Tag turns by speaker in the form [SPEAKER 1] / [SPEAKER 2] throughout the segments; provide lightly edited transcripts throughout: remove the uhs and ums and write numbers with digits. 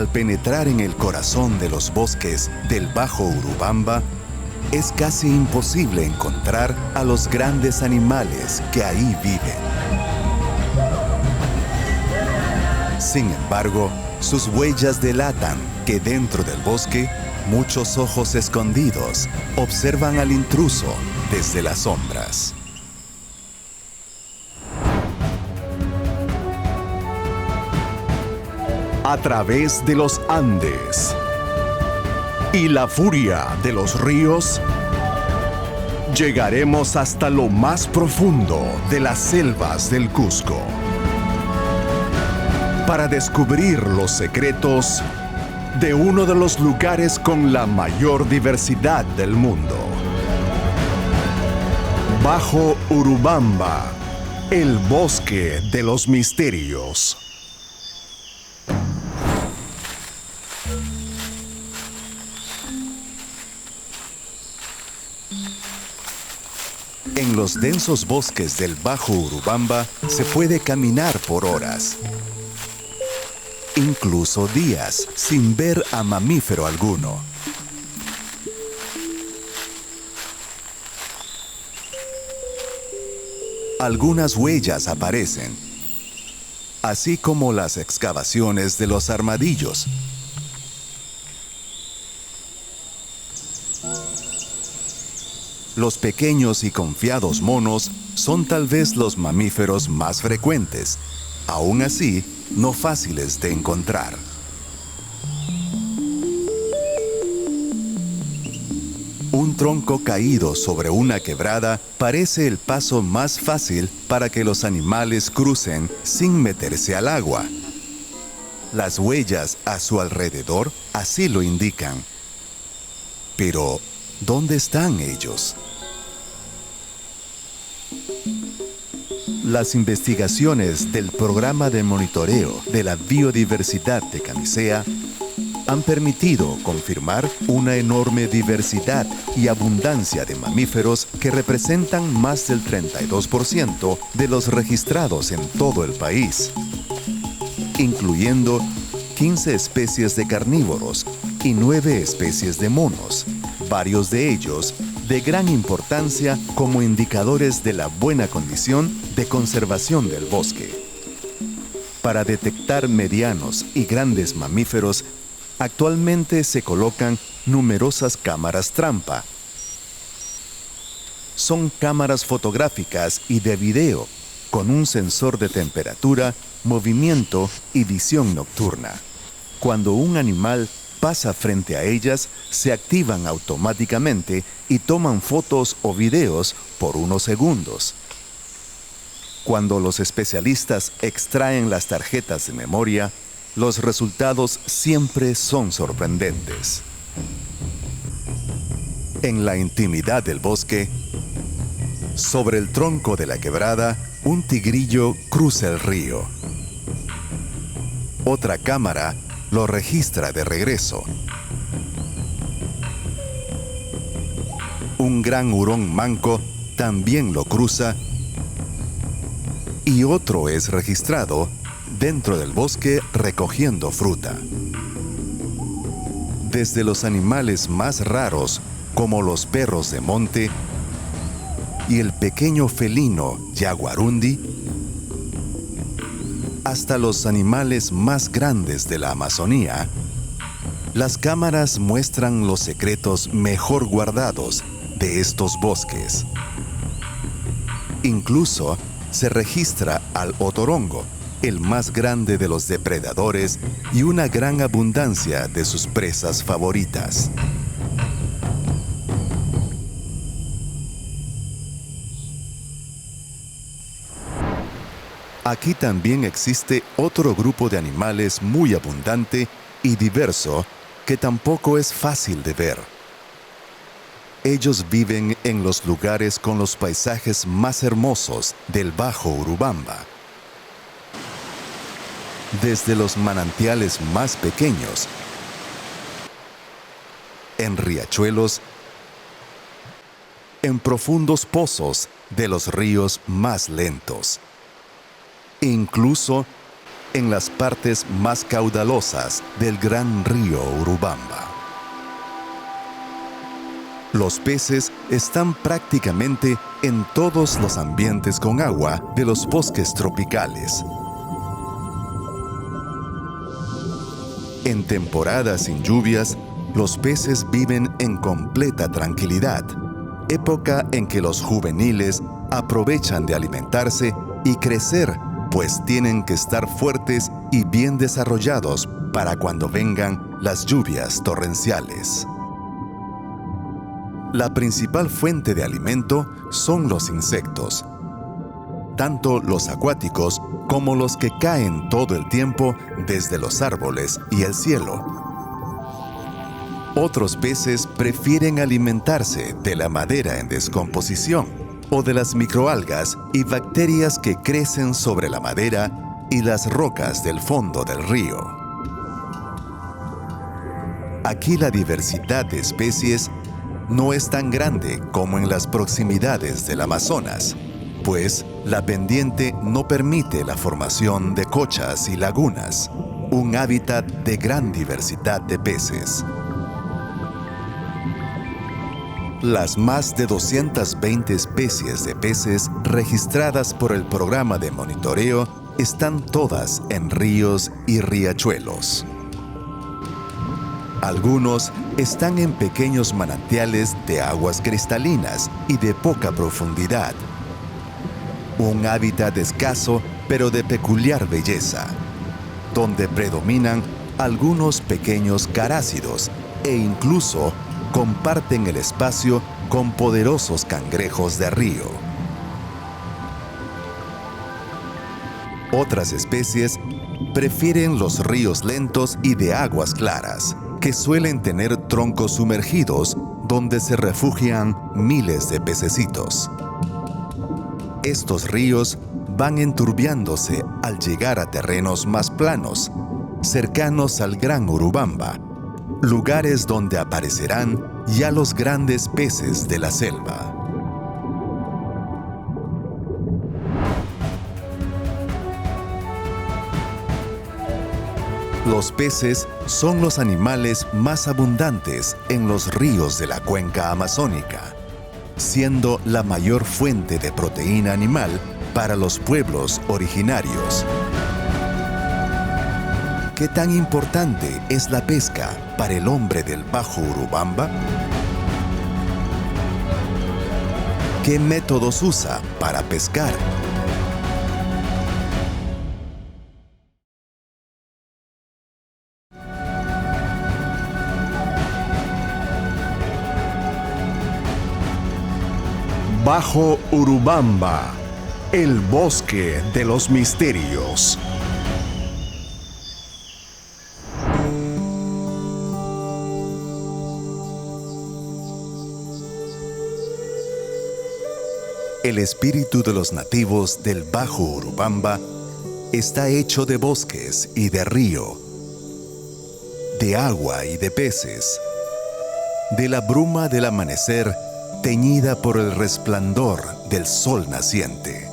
[SPEAKER 1] Al penetrar en el corazón de los bosques del Bajo Urubamba, es casi imposible encontrar a los grandes animales que ahí viven. Sin embargo, sus huellas delatan que dentro del bosque, muchos ojos escondidos observan al intruso desde las sombras. A través de los Andes y la furia de los ríos, llegaremos hasta lo más profundo de las selvas del Cusco para descubrir los secretos de uno de los lugares con la mayor diversidad del mundo. Bajo Urubamba, el bosque de los misterios. En los densos bosques del Bajo Urubamba se puede caminar por horas, incluso días, sin ver a mamífero alguno. Algunas huellas aparecen, así como las excavaciones de los armadillos. Los pequeños y confiados monos son tal vez los mamíferos más frecuentes, aún así no fáciles de encontrar. Un tronco caído sobre una quebrada parece el paso más fácil para que los animales crucen sin meterse al agua. Las huellas a su alrededor así lo indican. Pero, ¿dónde están ellos? Las investigaciones del Programa de Monitoreo de la Biodiversidad de Camisea han permitido confirmar una enorme diversidad y abundancia de mamíferos que representan más del 32% de los registrados en todo el país, incluyendo 15 especies de carnívoros y 9 especies de monos, varios de ellos de gran importancia como indicadores de la buena condición de conservación del bosque. Para detectar medianos y grandes mamíferos, actualmente se colocan numerosas cámaras trampa. Son cámaras fotográficas y de video, con un sensor de temperatura, movimiento y visión nocturna. Cuando un animal pasa frente a ellas, se activan automáticamente y toman fotos o videos por unos segundos. Cuando los especialistas extraen las tarjetas de memoria, los resultados siempre son sorprendentes. En la intimidad del bosque, sobre el tronco de la quebrada, un tigrillo cruza el río. Otra cámara lo registra de regreso. Un gran hurón manco también lo cruza y otro es registrado dentro del bosque recogiendo fruta. Desde los animales más raros, como los perros de monte y el pequeño felino yaguarundi, hasta los animales más grandes de la Amazonía, las cámaras muestran los secretos mejor guardados de estos bosques. Incluso se registra al otorongo, el más grande de los depredadores y una gran abundancia de sus presas favoritas. Aquí también existe otro grupo de animales muy abundante y diverso que tampoco es fácil de ver. Ellos viven en los lugares con los paisajes más hermosos del Bajo Urubamba. Desde los manantiales más pequeños, en riachuelos, en profundos pozos de los ríos más lentos, incluso en las partes más caudalosas del gran río Urubamba. Los peces están prácticamente en todos los ambientes con agua de los bosques tropicales. En temporadas sin lluvias, los peces viven en completa tranquilidad, época en que los juveniles aprovechan de alimentarse y crecer, pues tienen que estar fuertes y bien desarrollados para cuando vengan las lluvias torrenciales. La principal fuente de alimento son los insectos, tanto los acuáticos como los que caen todo el tiempo desde los árboles y el cielo. Otros peces prefieren alimentarse de la madera en descomposición o de las microalgas y bacterias que crecen sobre la madera y las rocas del fondo del río. Aquí la diversidad de especies no es tan grande como en las proximidades del Amazonas, pues la pendiente no permite la formación de cochas y lagunas, un hábitat de gran diversidad de peces. Las más de 220 especies de peces registradas por el programa de monitoreo están todas en ríos y riachuelos. Algunos están en pequeños manantiales de aguas cristalinas y de poca profundidad. Un hábitat escaso pero de peculiar belleza, donde predominan algunos pequeños carácidos e incluso comparten el espacio con poderosos cangrejos de río. Otras especies prefieren los ríos lentos y de aguas claras, que suelen tener troncos sumergidos donde se refugian miles de pececitos. Estos ríos van enturbiándose al llegar a terrenos más planos, cercanos al Gran Urubamba, lugares donde aparecerán ya los grandes peces de la selva. Los peces son los animales más abundantes en los ríos de la cuenca amazónica, siendo la mayor fuente de proteína animal para los pueblos originarios. ¿Qué tan importante es la pesca para el hombre del Bajo Urubamba? ¿Qué métodos usa para pescar?
[SPEAKER 2] Bajo Urubamba, el bosque de los misterios.
[SPEAKER 1] El espíritu de los nativos del Bajo Urubamba está hecho de bosques y de río, de agua y de peces, de la bruma del amanecer teñida por el resplandor del sol naciente.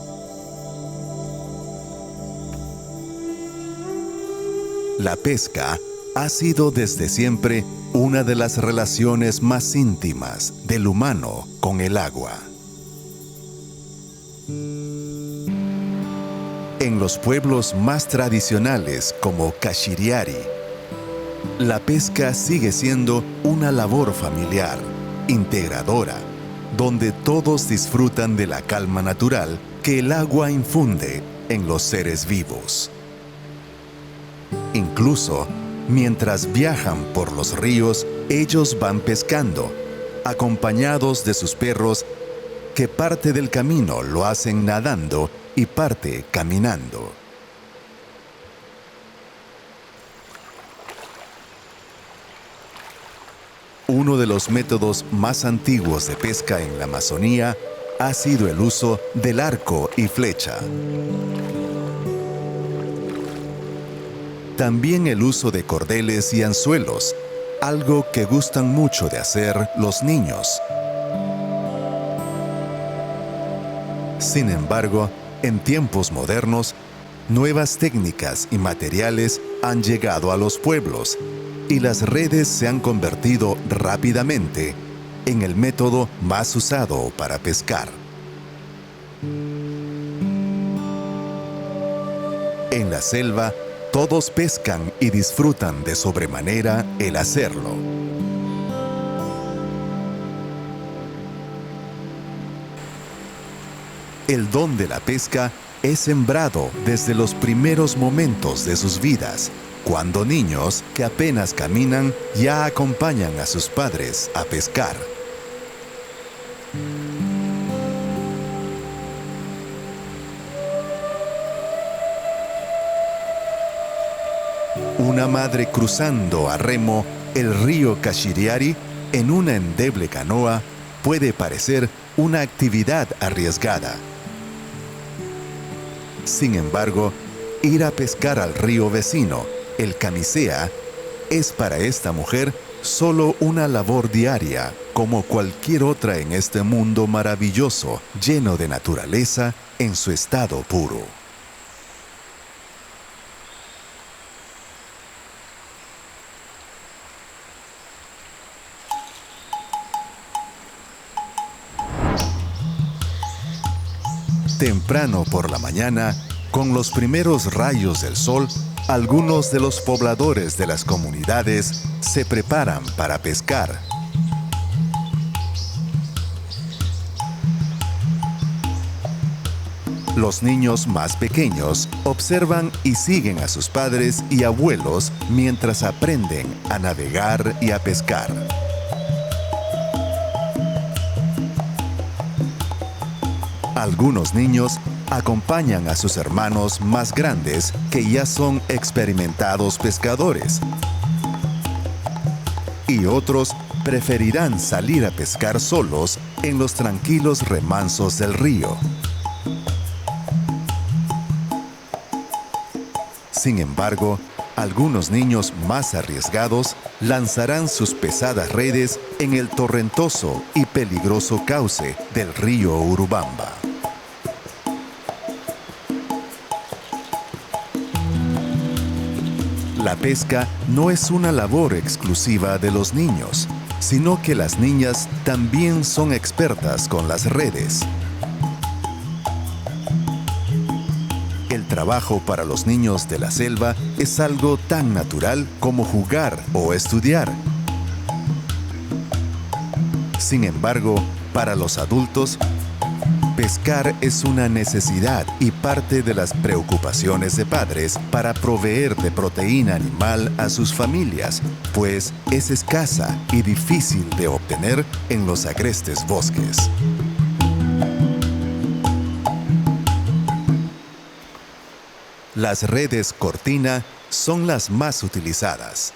[SPEAKER 1] La pesca ha sido desde siempre una de las relaciones más íntimas del humano con el agua. En los pueblos más tradicionales como Cachiriari, la pesca sigue siendo una labor familiar, integradora, donde todos disfrutan de la calma natural que el agua infunde en los seres vivos. Incluso, mientras viajan por los ríos, ellos van pescando, acompañados de sus perros, que parte del camino lo hacen nadando y parte caminando. Uno de los métodos más antiguos de pesca en la Amazonía ha sido el uso del arco y flecha. También el uso de cordeles y anzuelos, algo que gustan mucho de hacer los niños. Sin embargo, en tiempos modernos, nuevas técnicas y materiales han llegado a los pueblos y las redes se han convertido rápidamente en el método más usado para pescar. En la selva, todos pescan y disfrutan de sobremanera el hacerlo. El don de la pesca es sembrado desde los primeros momentos de sus vidas, cuando niños que apenas caminan ya acompañan a sus padres a pescar. Una madre cruzando a remo el río Cashiriari en una endeble canoa puede parecer una actividad arriesgada. Sin embargo, ir a pescar al río vecino, el Camisea, es para esta mujer solo una labor diaria, como cualquier otra en este mundo maravilloso, lleno de naturaleza en su estado puro. Temprano por la mañana, con los primeros rayos del sol, algunos de los pobladores de las comunidades se preparan para pescar. Los niños más pequeños observan y siguen a sus padres y abuelos mientras aprenden a navegar y a pescar. Algunos niños acompañan a sus hermanos más grandes que ya son experimentados pescadores. Y otros preferirán salir a pescar solos en los tranquilos remansos del río. Sin embargo, algunos niños más arriesgados lanzarán sus pesadas redes en el torrentoso y peligroso cauce del río Urubamba. La pesca no es una labor exclusiva de los niños, sino que las niñas también son expertas con las redes. El trabajo para los niños de la selva es algo tan natural como jugar o estudiar. Sin embargo, para los adultos, pescar es una necesidad y parte de las preocupaciones de padres para proveer de proteína animal a sus familias, pues es escasa y difícil de obtener en los agrestes bosques. Las redes cortina son las más utilizadas.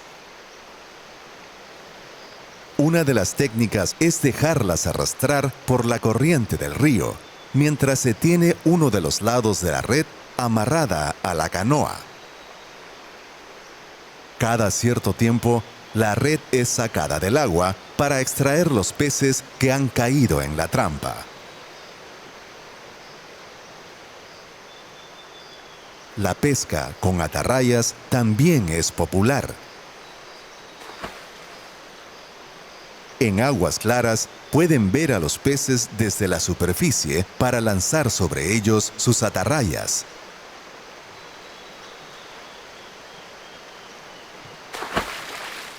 [SPEAKER 1] Una de las técnicas es dejarlas arrastrar por la corriente del río, mientras se tiene uno de los lados de la red amarrada a la canoa. Cada cierto tiempo, la red es sacada del agua para extraer los peces que han caído en la trampa. La pesca con atarrayas también es popular. En aguas claras pueden ver a los peces desde la superficie para lanzar sobre ellos sus atarrayas.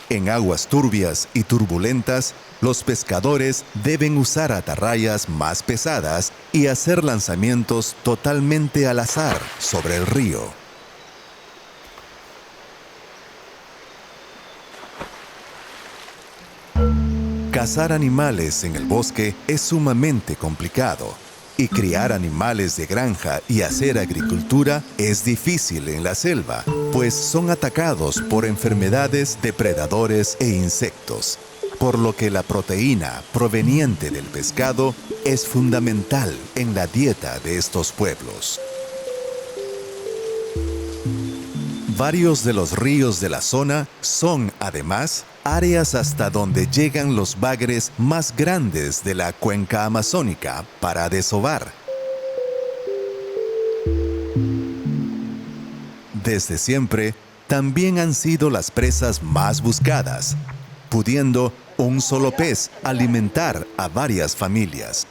[SPEAKER 1] En aguas turbias y turbulentas, los pescadores deben usar atarrayas más pesadas y hacer lanzamientos totalmente al azar sobre el río. Cazar animales en el bosque es sumamente complicado, y criar animales de granja y hacer agricultura es difícil en la selva, pues son atacados por enfermedades, depredadores e insectos, por lo que la proteína proveniente del pescado es fundamental en la dieta de estos pueblos. Varios de los ríos de la zona son, además, áreas hasta donde llegan los bagres más grandes de la cuenca amazónica para desovar. desde siempre, también han sido las presas más buscadas, pudiendo un solo pez alimentar a varias familias.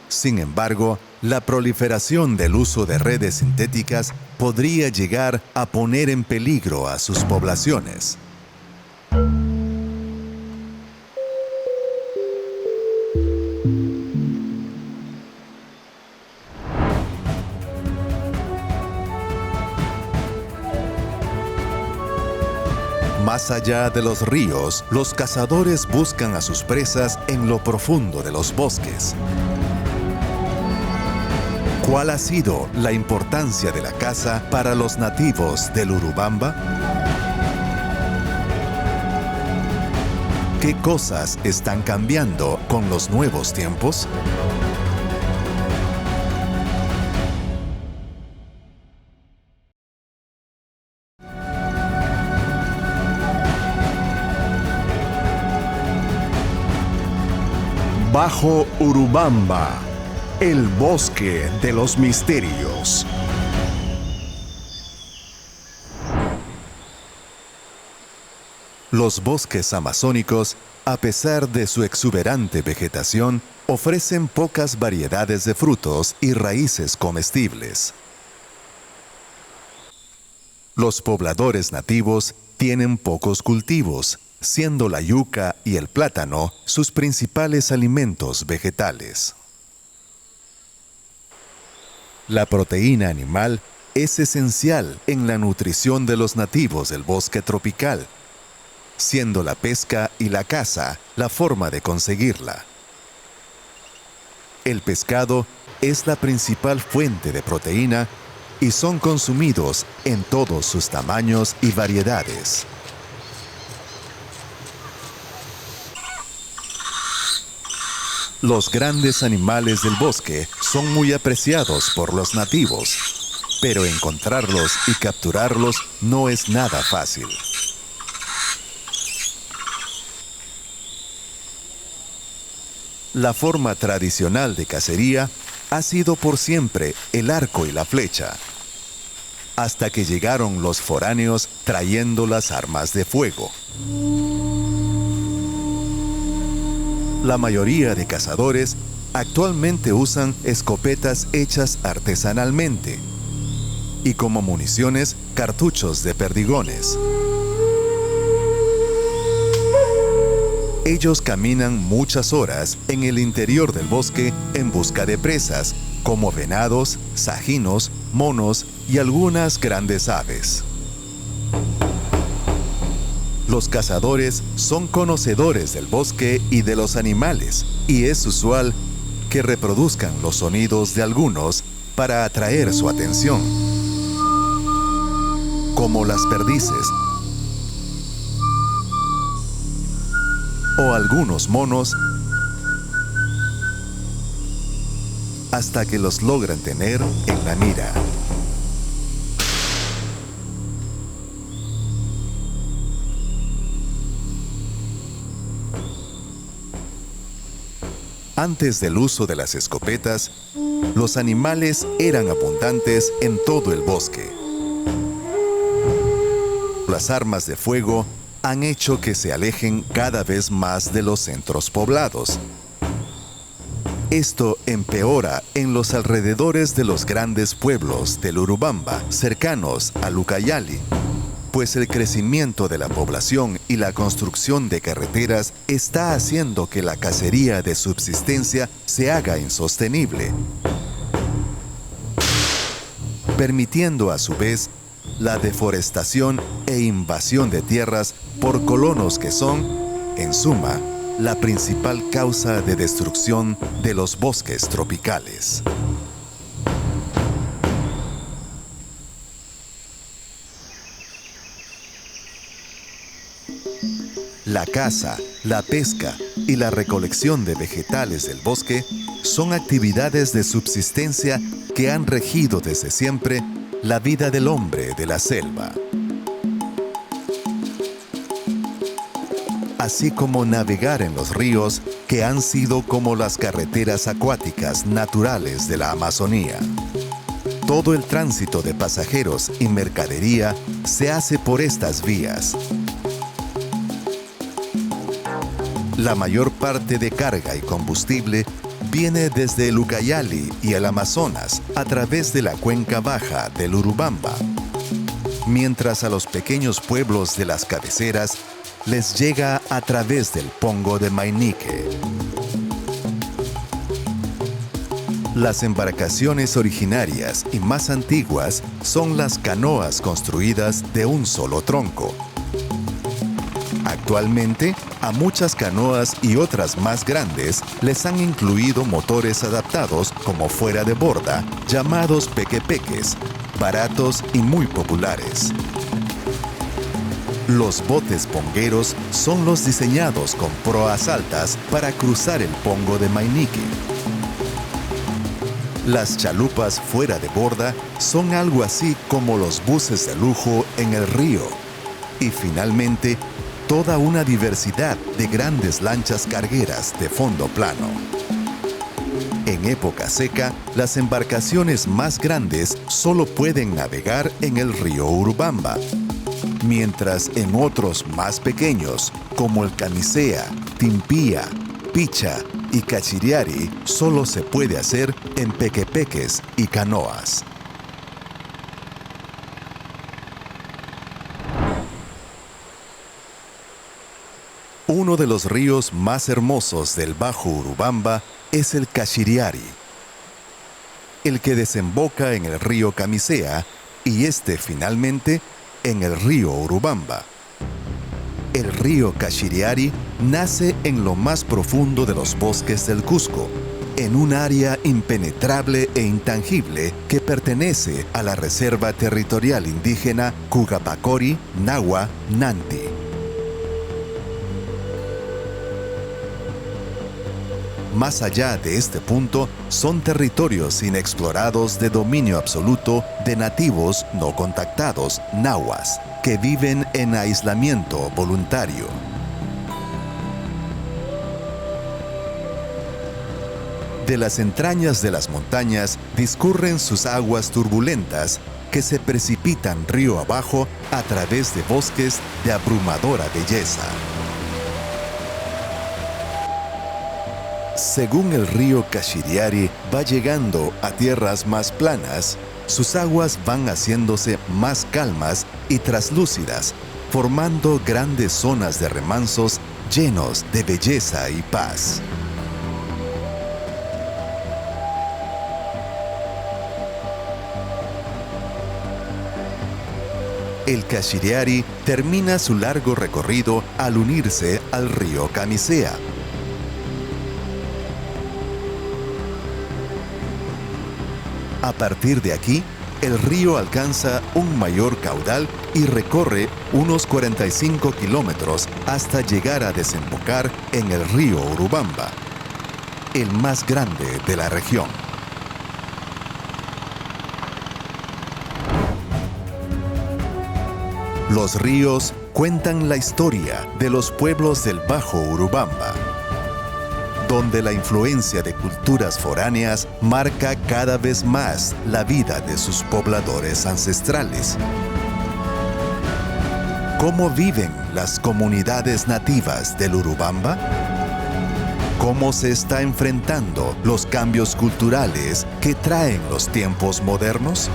[SPEAKER 1] Sin embargo, la proliferación del uso de redes sintéticas podría llegar a poner en peligro a sus poblaciones. Más allá de los ríos, los cazadores buscan a sus presas en lo profundo de los bosques. ¿Cuál ha sido la importancia de la caza para los nativos del Urubamba? ¿Qué cosas están cambiando con los nuevos tiempos?
[SPEAKER 2] Bajo Urubamba, el bosque de los misterios.
[SPEAKER 1] Los bosques amazónicos, a pesar de su exuberante vegetación, ofrecen pocas variedades de frutos y raíces comestibles. Los pobladores nativos tienen pocos cultivos, siendo la yuca y el plátano sus principales alimentos vegetales. La proteína animal es esencial en la nutrición de los nativos del bosque tropical, siendo la pesca y la caza la forma de conseguirla. El pescado es la principal fuente de proteína y son consumidos en todos sus tamaños y variedades. Los grandes animales del bosque son muy apreciados por los nativos, pero encontrarlos y capturarlos no es nada fácil. La forma tradicional de cacería ha sido por siempre el arco y la flecha, hasta que llegaron los foráneos trayendo las armas de fuego. La mayoría de cazadores actualmente usan escopetas hechas artesanalmente y como municiones cartuchos de perdigones. Ellos caminan muchas horas en el interior del bosque en busca de presas, como venados, sajinos, monos y algunas grandes aves. Los cazadores son conocedores del bosque y de los animales, y es usual que reproduzcan los sonidos de algunos para atraer su atención, como las perdices o algunos monos, hasta que los logran tener en la mira. Antes del uso de las escopetas, los animales eran abundantes en todo el bosque. Las armas de fuego han hecho que se alejen cada vez más de los centros poblados. Esto empeora en los alrededores de los grandes pueblos del Urubamba, cercanos al Ucayali, pues el crecimiento de la población y la construcción de carreteras está haciendo que la cacería de subsistencia se haga insostenible, permitiendo a su vez la deforestación e invasión de tierras por colonos que son, en suma, la principal causa de destrucción de los bosques tropicales. La caza, la pesca y la recolección de vegetales del bosque son actividades de subsistencia que han regido desde siempre la vida del hombre de la selva. así como navegar en los ríos que han sido como las carreteras acuáticas naturales de la Amazonía. Todo el tránsito de pasajeros y mercadería se hace por estas vías. La mayor parte de carga y combustible viene desde el Ucayali y el Amazonas a través de la cuenca baja del Urubamba, mientras a los pequeños pueblos de las cabeceras les llega a través del Pongo de Mainique. Las embarcaciones originarias y más antiguas son las canoas construidas de un solo tronco. Actualmente, a muchas canoas y otras más grandes les han incluido motores adaptados como fuera de borda, llamados pequepeques, baratos y muy populares. Los botes pongueros son los diseñados con proas altas para cruzar el Pongo de Mainique. Las chalupas fuera de borda son algo así como los buses de lujo en el río. Y finalmente, toda una diversidad de grandes lanchas cargueras de fondo plano. En época seca, las embarcaciones más grandes solo pueden navegar en el río Urubamba, mientras en otros más pequeños, como el Camisea, Timpía, Picha y Cachiriari, solo se puede hacer en pequepeques y canoas. Uno de los ríos más hermosos del Bajo Urubamba es el Cachiriari, el que desemboca en el río Camisea y finalmente en el río Urubamba. El río Cachiriari nace en lo más profundo de los bosques del Cusco, en un área impenetrable e intangible que pertenece a la Reserva Territorial Indígena Cugapacori Nahua Nanti. Más allá de este punto, son territorios inexplorados de dominio absoluto de nativos no contactados, nahuas, que viven en aislamiento voluntario. De las entrañas de las montañas discurren sus aguas turbulentas que se precipitan río abajo a través de bosques de abrumadora belleza. Según el río Cachiriari va llegando a tierras más planas, sus aguas van haciéndose más calmas y traslúcidas, formando grandes zonas de remansos llenos de belleza y paz. El Cachiriari termina su largo recorrido al unirse al río Camisea. A partir de aquí, el río alcanza un mayor caudal y recorre unos 45 kilómetros hasta llegar a desembocar en el río Urubamba, el más grande de la región. Los ríos cuentan la historia de los pueblos del Bajo Urubamba, donde la influencia de culturas foráneas marca cada vez más la vida de sus pobladores ancestrales. ¿Cómo viven las comunidades nativas del Urubamba? ¿Cómo se está enfrentando los cambios culturales que traen los tiempos modernos?